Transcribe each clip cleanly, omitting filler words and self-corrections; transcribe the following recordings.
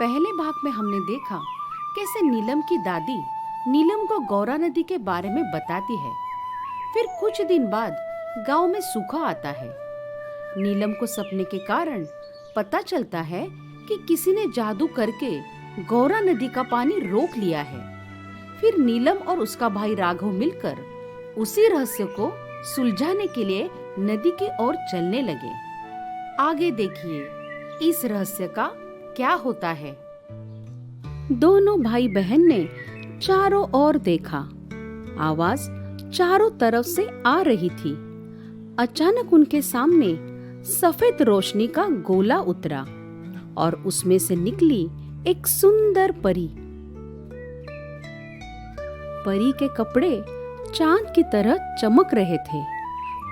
पहले भाग में हमने देखा कैसे नीलम की दादी नीलम को गौरा नदी के बारे में बताती है। फिर कुछ दिन बाद गांव में सूखा आता है। नीलम को सपने के कारण पता चलता है कि किसी ने जादू करके गौरा नदी का पानी रोक लिया है। फिर नीलम और उसका भाई राघव मिलकर उसी रहस्य को सुलझाने के लिए नदी की ओर चलने लगे। आगे देखिए इस रहस्य का क्या होता है। दोनों भाई बहन ने चारों ओर देखा। आवाज चारों तरफ से आ रही थी। अचानक उनके सामने सफेद रोशनी का गोला उतरा और उसमें से निकली एक सुंदर परी। परी के कपड़े चांद की तरह चमक रहे थे।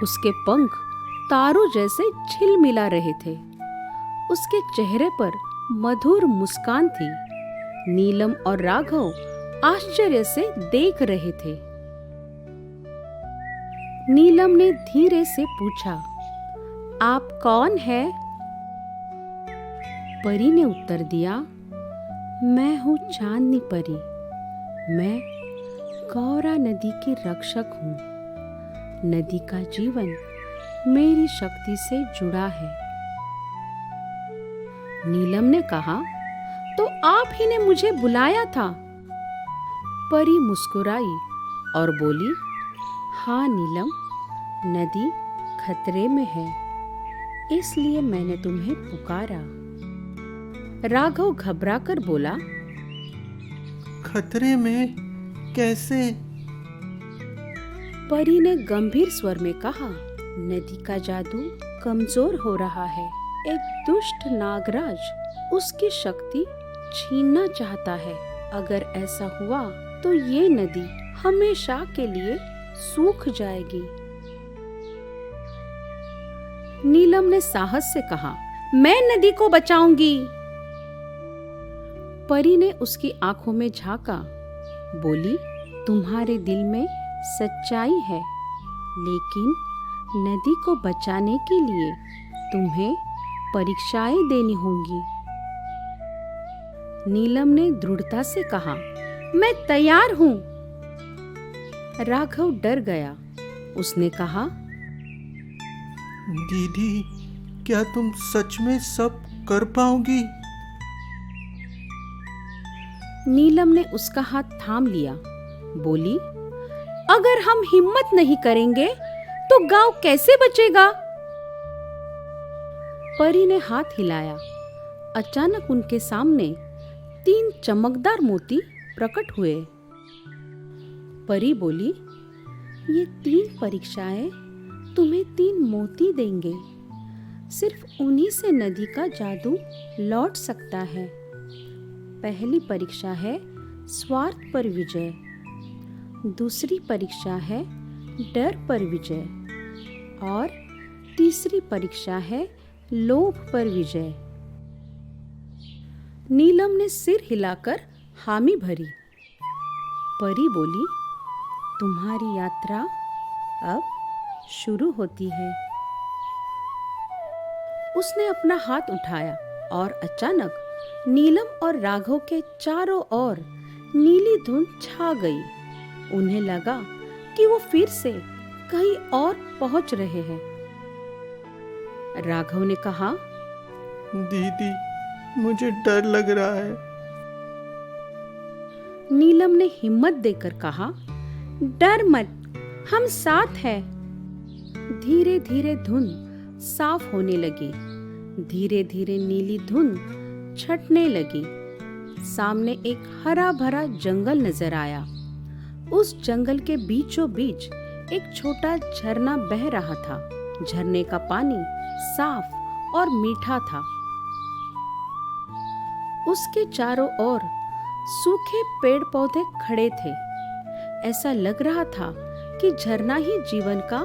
उसके पंख तारों जैसे झिलमिला रहे थे। उसके चेहरे पर मधुर मुस्कान थी। नीलम और राघव आश्चर्य से देख रहे थे। नीलम ने धीरे से पूछा, आप कौन है? परी ने उत्तर दिया, मैं हूँ चांदनी परी। मैं गौरा नदी की रक्षक हूँ। नदी का जीवन मेरी शक्ति से जुड़ा है। नीलम ने कहा, तो आप ही ने मुझे बुलाया था। परी मुस्कुराई और बोली, हाँ नीलम, नदी खतरे में है, इसलिए मैंने तुम्हें पुकारा। राघव घबराकर बोला, खतरे में कैसे? परी ने गंभीर स्वर में कहा, नदी का जादू कमजोर हो रहा है। एक दुष्ट नागराज उसकी शक्ति छीनना चाहता है। अगर ऐसा हुआ तो ये नदी हमेशा के लिए सूख जाएगी। नीलम ने साहस से कहा, मैं नदी को बचाऊंगी। परी ने उसकी आंखों में झांका, बोली, तुम्हारे दिल में सच्चाई है, लेकिन नदी को बचाने के लिए तुम्हें परीक्षाएं देनी होंगी। नीलम ने दृढ़ता से कहा, मैं तैयार हूं। राघव डर गया। उसने कहा, दीदी, क्या तुम सच में सब कर पाओगी? नीलम ने उसका हाथ थाम लिया। बोली, अगर हम हिम्मत नहीं करेंगे तो गांव कैसे बचेगा? परी ने हाथ हिलाया। अचानक उनके सामने 3 चमकदार मोती प्रकट हुए। परी बोली, ये 3 परीक्षाएं तुम्हें 3 मोती देंगे। सिर्फ उन्हीं से नदी का जादू लौट सकता है। पहली परीक्षा है स्वार्थ पर विजय। दूसरी परीक्षा है डर पर विजय। और तीसरी परीक्षा है लोभ पर विजय। नीलम ने सिर हिलाकर हामी भरी। परी बोली, तुम्हारी यात्रा अब शुरू होती है। उसने अपना हाथ उठाया और अचानक नीलम और राघव के चारों ओर नीली धुंध छा गई। उन्हें लगा कि वो फिर से कहीं और पहुंच रहे हैं। राघव ने कहा, दीदी, मुझे डर लग रहा है। नीलम ने हिम्मत देकर कहा, डर मत, हम साथ हैं। धीरे धीरे धुंध साफ होने लगी। धीरे धीरे नीली धुंध छटने लगी। सामने एक हरा भरा जंगल नजर आया। उस जंगल के बीचों बीच एक छोटा झरना बह रहा था। झरने का पानी साफ और मीठा था। उसके चारों ओर सूखे पेड़ पौधे खड़े थे। ऐसा लग रहा था कि झरना ही जीवन का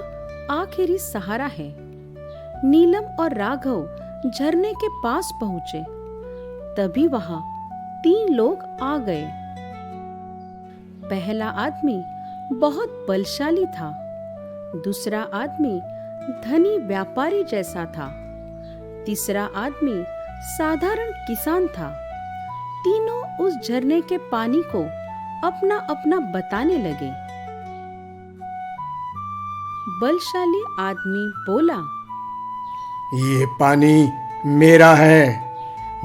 आखिरी सहारा है। नीलम और राघव झरने के पास पहुंचे। तभी वहां 3 लोग आ गए। पहला आदमी बहुत बलशाली था। दूसरा आदमी धनी व्यापारी जैसा था। तीसरा आदमी साधारण किसान था तीनों उस झरने के पानी को अपना अपना बताने लगे। बलशाली आदमी बोला, ये पानी मेरा है।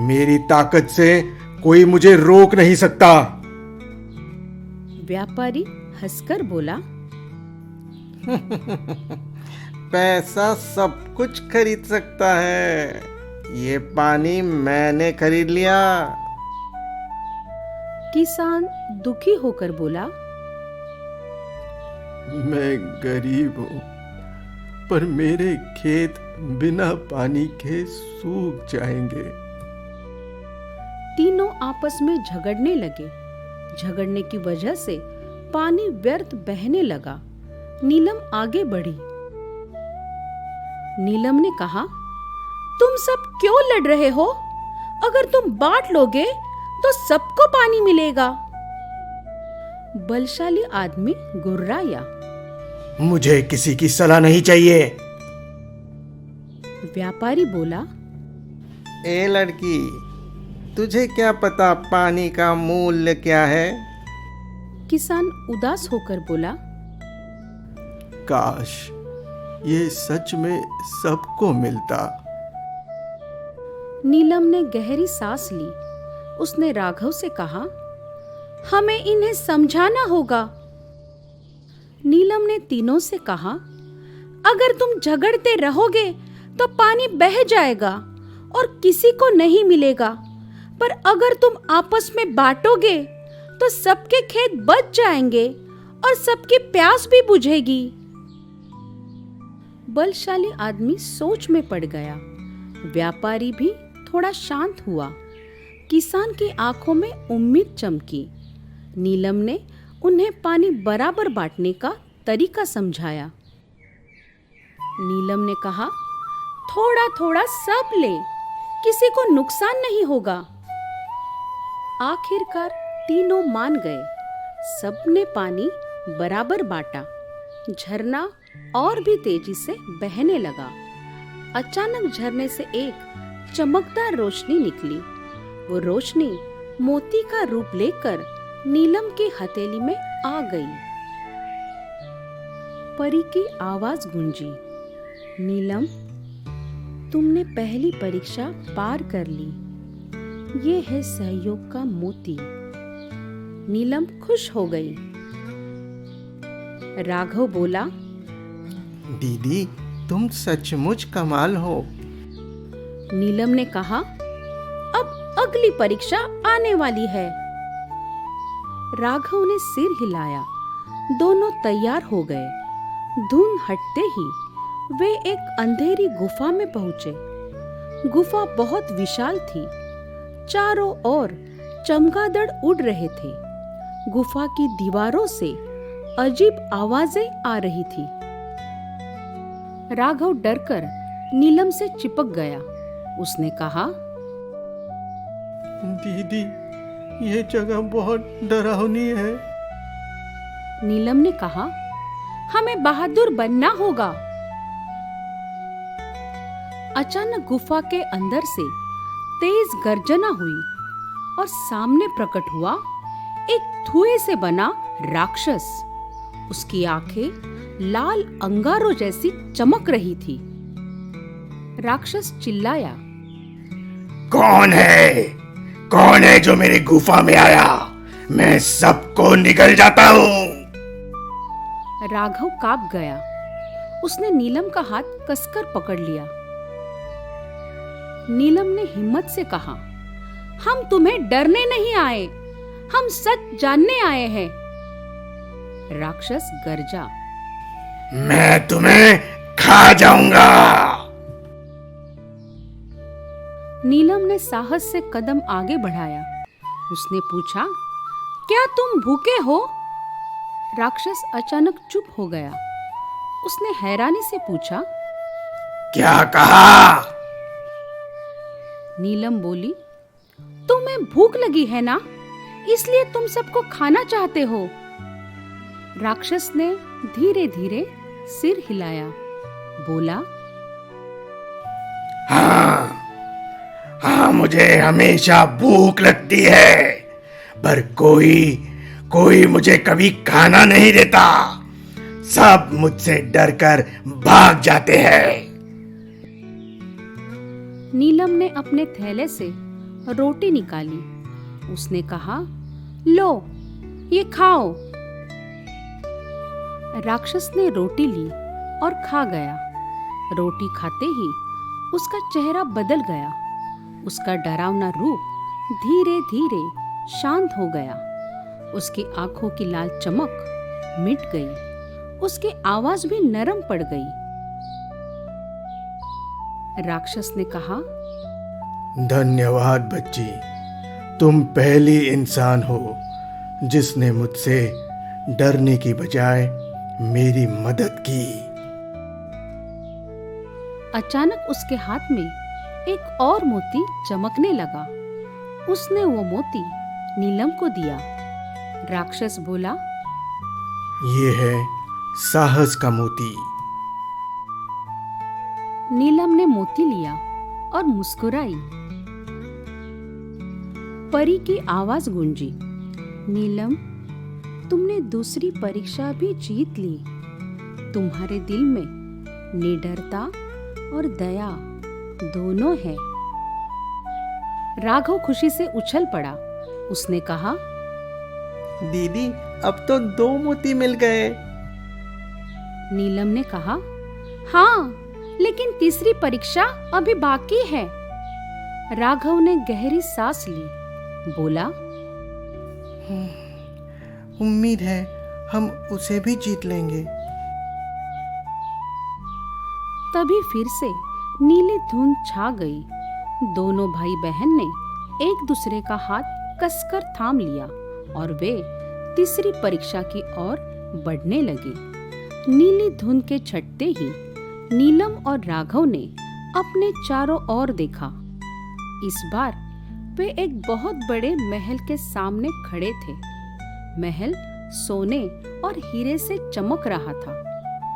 मेरी ताकत से कोई मुझे रोक नहीं सकता। व्यापारी हंसकर बोला, पैसा सब कुछ खरीद सकता है। ये पानी मैंने खरीद लिया। किसान दुखी होकर बोला, मैं गरीब हूँ, पर मेरे खेत बिना पानी के सूख जाएंगे। तीनों आपस में झगड़ने लगे। झगड़ने की वजह से पानी व्यर्थ बहने लगा। नीलम आगे बढ़ी। नीलम ने कहा, तुम सब क्यों लड़ रहे हो? अगर तुम बांट लोगे तो सबको पानी मिलेगा। बलशाली आदमी गुर्राया। मुझे किसी की सलाह नहीं चाहिए। व्यापारी बोला, ए लड़की, तुझे क्या पता पानी का मूल्य क्या है? किसान उदास होकर बोला, काश ये सच में सबको मिलता। नीलम ने गहरी सांस ली। उसने राघव से कहा, हमें इन्हें समझाना होगा। नीलम ने तीनों से कहा, अगर तुम झगड़ते रहोगे तो पानी बह जाएगा और किसी को नहीं मिलेगा, पर अगर तुम आपस में बांटोगे तो सबके खेत बच जाएंगे और सबकी प्यास भी बुझेगी। बलशाली आदमी सोच में पड़ गया। व्यापारी भी थोड़ा शांत हुआ। किसान की आंखों में उम्मीद चमकी। नीलम ने उन्हें पानी बराबर बांटने का तरीका समझाया। नीलम ने कहा, थोड़ा थोड़ा सब ले, किसी को नुकसान नहीं होगा। आखिरकार तीनों मान गए। सबने पानी बराबर बांटा। झरना और भी तेजी से बहने लगा। अचानक झरने से एक चमकदार रोशनी निकली। वो रोशनी मोती का रूप लेकर नीलम की हथेली में आ गई। परी की आवाज गूंजी, नीलम, तुमने पहली परीक्षा पार कर ली। ये है सहयोग का मोती। नीलम खुश हो गई। राघव बोला, दीदी, तुम सचमुच कमाल हो। नीलम ने कहा, अब अगली परीक्षा आने वाली है। राघव ने सिर हिलाया। दोनों तैयार हो गए। धुंध हटते ही वे एक अंधेरी गुफा में पहुंचे। गुफा बहुत विशाल थी। चारों ओर चमगादड़ उड़ रहे थे। गुफा की दीवारों से अजीब आवाजें आ रही थी। राघव डरकर नीलम से चिपक गया। उसने कहा, दीदी, ये जगह बहुत डरावनी है। नीलम ने कहा, हमें बहादुर बनना होगा। अचानक गुफा के अंदर से तेज गर्जना हुई और सामने प्रकट हुआ एक धुएं से बना राक्षस। उसकी आंखें लाल अंगारों जैसी चमक रही थी। राक्षस चिल्लाया, कौन है? कौन है जो मेरी गुफा में आया? मैं सबको निगल जाता हूँ। राघव कांप गया। उसने नीलम का हाथ कसकर पकड़ लिया। नीलम ने हिम्मत से कहा, हम तुम्हें डरने नहीं आए, हम सच जानने आए हैं। राक्षस गरजा, मैं तुम्हें खा जाऊंगा। नीलम ने साहस से कदम आगे बढ़ाया। उसने पूछा, क्या तुम भूखे हो? राक्षस अचानक चुप हो गया। उसने हैरानी से पूछा, क्या कहा? नीलम बोली, तुम्हें भूख लगी है ना, इसलिए तुम सबको खाना चाहते हो। राक्षस ने धीरे धीरे सिर हिलाया। बोला, हाँ, मुझे हमेशा भूख लगती है, पर कोई मुझे कभी खाना नहीं देता। सब मुझसे डरकर भाग जाते हैं। नीलम ने अपने थैले से रोटी निकाली। उसने कहा, लो, ये खाओ। राक्षस ने रोटी ली और खा गया। रोटी खाते ही उसका चेहरा बदल गया। उसका डरावना रूप धीरे धीरे शांत हो गया। उसकी आंखों की लाल चमक मिट गई। उसकी आवाज भी नरम पड़ गई। राक्षस ने कहा, धन्यवाद बच्ची, तुम पहली इंसान हो जिसने मुझसे डरने की बजाय मेरी मदद की। अचानक उसके हाथ में एक और मोती चमकने लगा। उसने वो मोती नीलम को दिया। राक्षस बोला, ये है साहस का मोती। नीलम ने मोती लिया और मुस्कुराई। परी की आवाज गूंजी, नीलम, तुमने दूसरी परीक्षा भी जीत ली। तुम्हारे दिल में निडरता और दया दोनों है। राघव खुशी से उछल पड़ा। उसने कहा, दीदी, अब तो 2 मोती मिल गए। नीलम ने कहा, हाँ, लेकिन तीसरी परीक्षा अभी बाकी है। राघव ने गहरी सांस ली। बोला, उम्मीद है हम उसे भी जीत लेंगे। तभी फिर से नीली धुंध छा गई। दोनों भाई बहन ने एक दूसरे का हाथ कसकर थाम लिया और वे तीसरी परीक्षा की ओर बढ़ने लगे। नीली धुंध के छटते ही नीलम और राघव ने अपने चारों ओर देखा। इस बार वे एक बहुत बड़े महल के सामने खड़े थे। महल सोने और हीरे से चमक रहा था।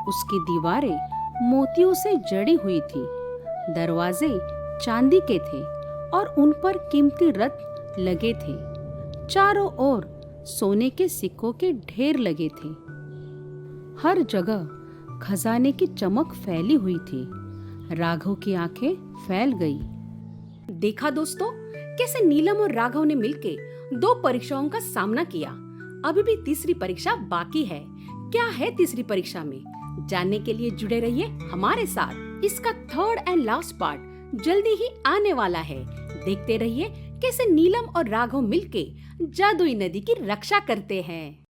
उसकी दीवारें मोतियों से जड़ी हुई थी। दरवाजे चांदी के थे और उन पर कीमती रत्न लगे थे। चारों ओर सोने के सिक्कों के ढेर लगे थे। हर जगह खजाने की चमक फैली हुई थी। राघव की आंखें फैल गई। देखा दोस्तों, कैसे नीलम और राघव ने मिलके 2 परीक्षाओं का सामना किया। अभी भी तीसरी परीक्षा बाकी है। क्या है तीसरी परीक्षा में, जानने के लिए जुड़े रहिए हमारे साथ। इसका 3rd एंड लास्ट पार्ट जल्दी ही आने वाला है। देखते रहिए कैसे नीलम और राघव मिलके जादुई नदी की रक्षा करते हैं।